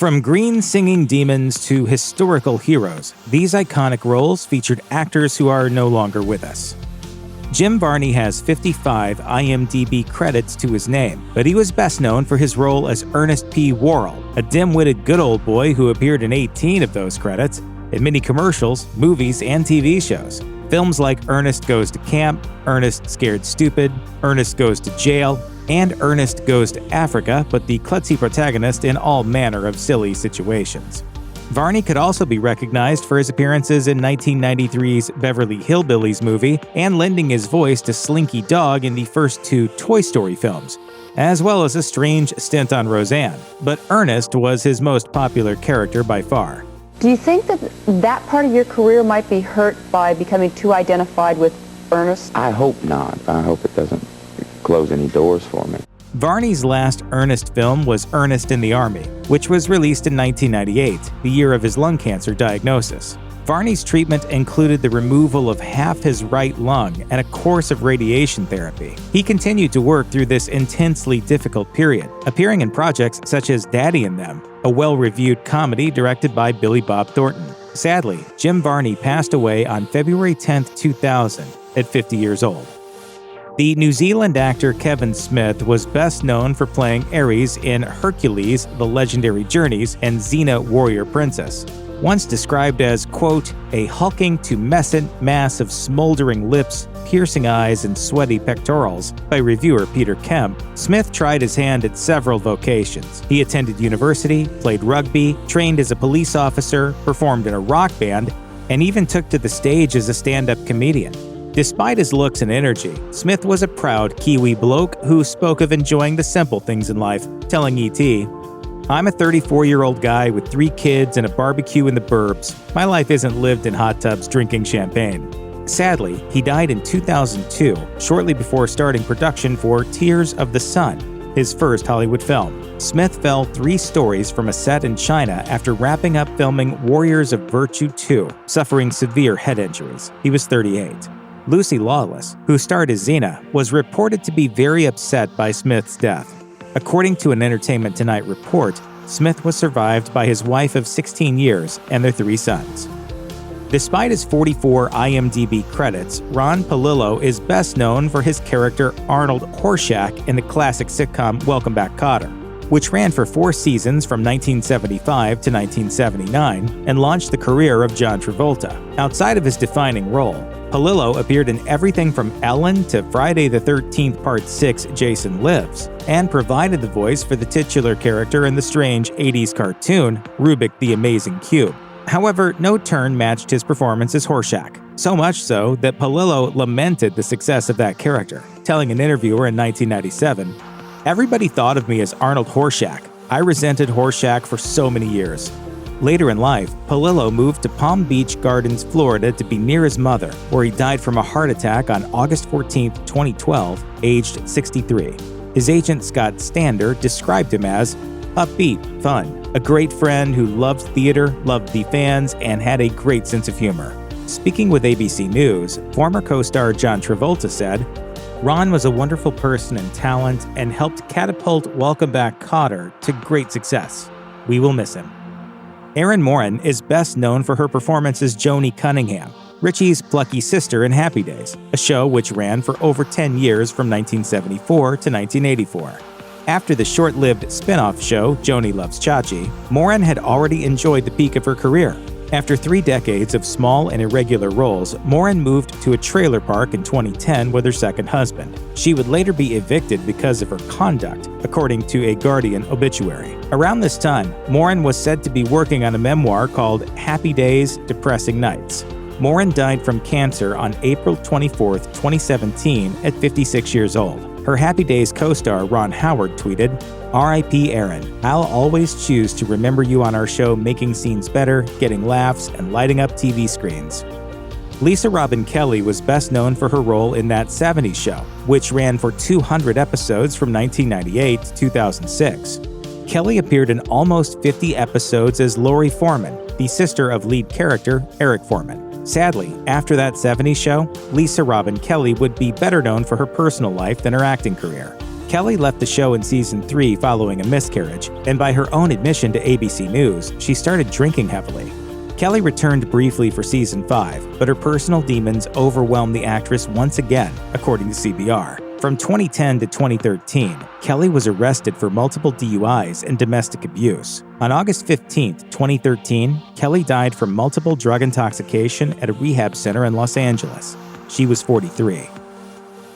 From green singing demons to historical heroes, these iconic roles featured actors who are no longer with us. Jim Varney has 55 IMDb credits to his name, but he was best known for his role as Ernest P. Worrell, a dim-witted good old boy who appeared in 18 of those credits, in many commercials, movies, and TV shows. Films like Ernest Goes to Camp, Ernest Scared Stupid, Ernest Goes to Jail, and Ernest Goes to Africa put the klutzy protagonist in all manner of silly situations. Varney could also be recognized for his appearances in 1993's Beverly Hillbillies movie and lending his voice to Slinky Dog in the first two Toy Story films, as well as a strange stint on Roseanne. But Ernest was his most popular character by far. Do you think that part of your career might be hurt by becoming too identified with Ernest? I hope not. I hope it doesn't close any doors for me. Varney's last Ernest film was Ernest in the Army, which was released in 1998, the year of his lung cancer diagnosis. Varney's treatment included the removal of half his right lung and a course of radiation therapy. He continued to work through this intensely difficult period, appearing in projects such as Daddy and Them, a well-reviewed comedy directed by Billy Bob Thornton. Sadly, Jim Varney passed away on February 10, 2000, at 50 years old. The New Zealand actor Kevin Smith was best known for playing Ares in Hercules, The Legendary Journeys, and Xena Warrior Princess. Once described as, quote, a hulking tumescent mass of smoldering lips, piercing eyes, and sweaty pectorals by reviewer Peter Kemp, Smith tried his hand at several vocations. He attended university, played rugby, trained as a police officer, performed in a rock band, and even took to the stage as a stand-up comedian. Despite his looks and energy, Smith was a proud Kiwi bloke who spoke of enjoying the simple things in life, telling E.T., I'm a 34-year-old guy with 3 kids and a barbecue in the burbs. My life isn't lived in hot tubs drinking champagne. Sadly, he died in 2002, shortly before starting production for Tears of the Sun, his first Hollywood film. Smith fell 3 stories from a set in China after wrapping up filming Warriors of Virtue 2, suffering severe head injuries. He was 38. Lucy Lawless, who starred as Xena, was reported to be very upset by Smith's death. According to an Entertainment Tonight report, Smith was survived by his wife of 16 years and their 3 sons. Despite his 44 IMDb credits, Ron Palillo is best known for his character Arnold Horshack in the classic sitcom Welcome Back, Kotter, which ran for 4 seasons from 1975 to 1979 and launched the career of John Travolta. Outside of his defining role, Palillo appeared in everything from Ellen to Friday the 13th Part 6 Jason Lives, and provided the voice for the titular character in the strange 80s cartoon Rubik the Amazing Cube. However, no turn matched his performance as Horshack, so much so that Palillo lamented the success of that character, telling an interviewer in 1997, everybody thought of me as Arnold Horshack. I resented Horshack for so many years. Later in life, Palillo moved to Palm Beach Gardens, Florida to be near his mother, where he died from a heart attack on August 14, 2012, aged 63. His agent Scott Stander described him as upbeat, fun, a great friend who loved theater, loved the fans, and had a great sense of humor. Speaking with ABC News, former co-star John Travolta said, Ron was a wonderful person and talent and helped catapult Welcome Back, Kotter to great success. We will miss him. Erin Moran is best known for her performance as Joni Cunningham, Richie's plucky sister in Happy Days, a show which ran for over 10 years from 1974 to 1984. After the short-lived spin-off show Joni Loves Chachi, Moran had already enjoyed the peak of her career. After 3 decades of small and irregular roles, Moran moved to a trailer park in 2010 with her second husband. She would later be evicted because of her conduct, according to a Guardian obituary. Around this time, Moran was said to be working on a memoir called Happy Days, Depressing Nights. Moran died from cancer on April 24, 2017 at 56 years old. Her Happy Days co-star Ron Howard tweeted, R.I.P. Erin, I'll always choose to remember you on our show making scenes better, getting laughs, and lighting up TV screens. Lisa Robin Kelly was best known for her role in That 70s Show, which ran for 200 episodes from 1998 to 2006. Kelly appeared in almost 50 episodes as Lori Foreman, the sister of lead character Eric Foreman. Sadly, after That 70s Show, Lisa Robin Kelly would be better known for her personal life than her acting career. Kelly left the show in season 3 following a miscarriage, and by her own admission to ABC News, she started drinking heavily. Kelly returned briefly for season 5, but her personal demons overwhelmed the actress once again, according to CBR. From 2010 to 2013, Kelly was arrested for multiple DUIs and domestic abuse. On August 15, 2013, Kelly died from multiple drug intoxication at a rehab center in Los Angeles. She was 43.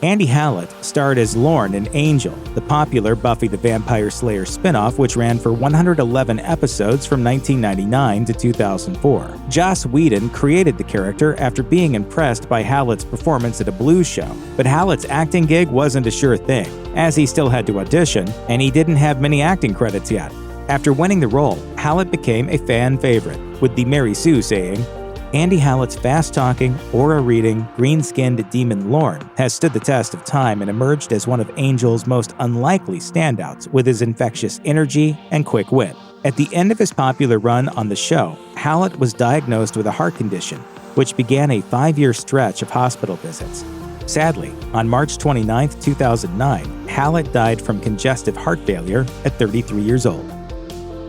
Andy Hallett starred as Lorne in Angel, the popular Buffy the Vampire Slayer spinoff, which ran for 111 episodes from 1999 to 2004. Joss Whedon created the character after being impressed by Hallett's performance at a blues show, but Hallett's acting gig wasn't a sure thing, as he still had to audition, and he didn't have many acting credits yet. After winning the role, Hallett became a fan favorite, with the Mary Sue saying, "Andy Hallett's fast-talking, aura-reading, green-skinned demon Lorne has stood the test of time and emerged as one of Angel's most unlikely standouts with his infectious energy and quick wit." At the end of his popular run on the show, Hallett was diagnosed with a heart condition, which began a 5-year stretch of hospital visits. Sadly, on March 29, 2009, Hallett died from congestive heart failure at 33 years old.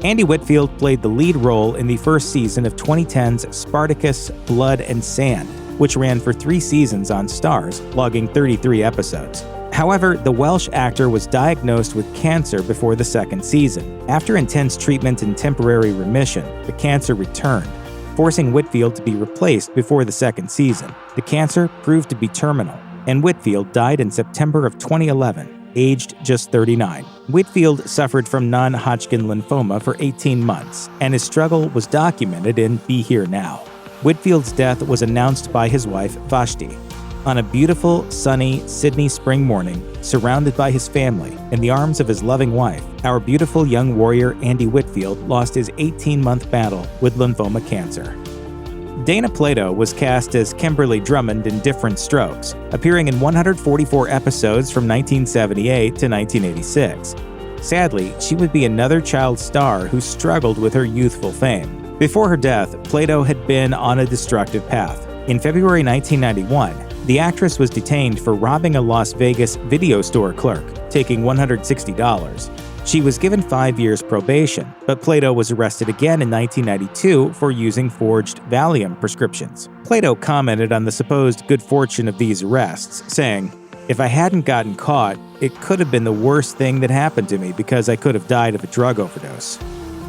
Andy Whitfield played the lead role in the first season of 2010's Spartacus: Blood and Sand, which ran for 3 seasons on Starz, logging 33 episodes. However, the Welsh actor was diagnosed with cancer before the second season. After intense treatment and temporary remission, the cancer returned, forcing Whitfield to be replaced before the second season. The cancer proved to be terminal, and Whitfield died in September of 2011. Aged just 39. Whitfield suffered from non-Hodgkin lymphoma for 18 months, and his struggle was documented in Be Here Now. Whitfield's death was announced by his wife, Vashti. On a beautiful, sunny Sydney spring morning, surrounded by his family, in the arms of his loving wife, our beautiful young warrior Andy Whitfield lost his 18-month battle with lymphoma cancer. Dana Plato was cast as Kimberly Drummond in Different Strokes, appearing in 144 episodes from 1978 to 1986. Sadly, she would be another child star who struggled with her youthful fame. Before her death, Plato had been on a destructive path. In February 1991, the actress was detained for robbing a Las Vegas video store clerk, taking $160. She was given 5 years probation, but Plato was arrested again in 1992 for using forged Valium prescriptions. Plato commented on the supposed good fortune of these arrests, saying, "If I hadn't gotten caught, it could have been the worst thing that happened to me because I could have died of a drug overdose."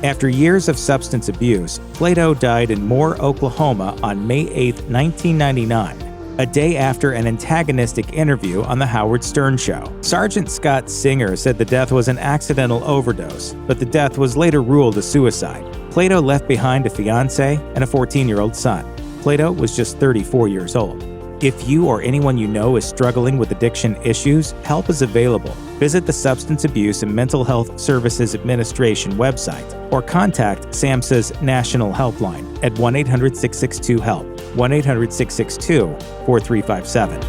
After years of substance abuse, Plato died in Moore, Oklahoma on May 8, 1999. A day after an antagonistic interview on The Howard Stern Show. Sergeant Scott Singer said the death was an accidental overdose, but the death was later ruled a suicide. Plato left behind a fiancé and a 14-year-old son. Plato was just 34 years old. If you or anyone you know is struggling with addiction issues, help is available. Visit the Substance Abuse and Mental Health Services Administration website or contact SAMHSA's National Helpline at 1-800-662-HELP, 1-800-662-4357.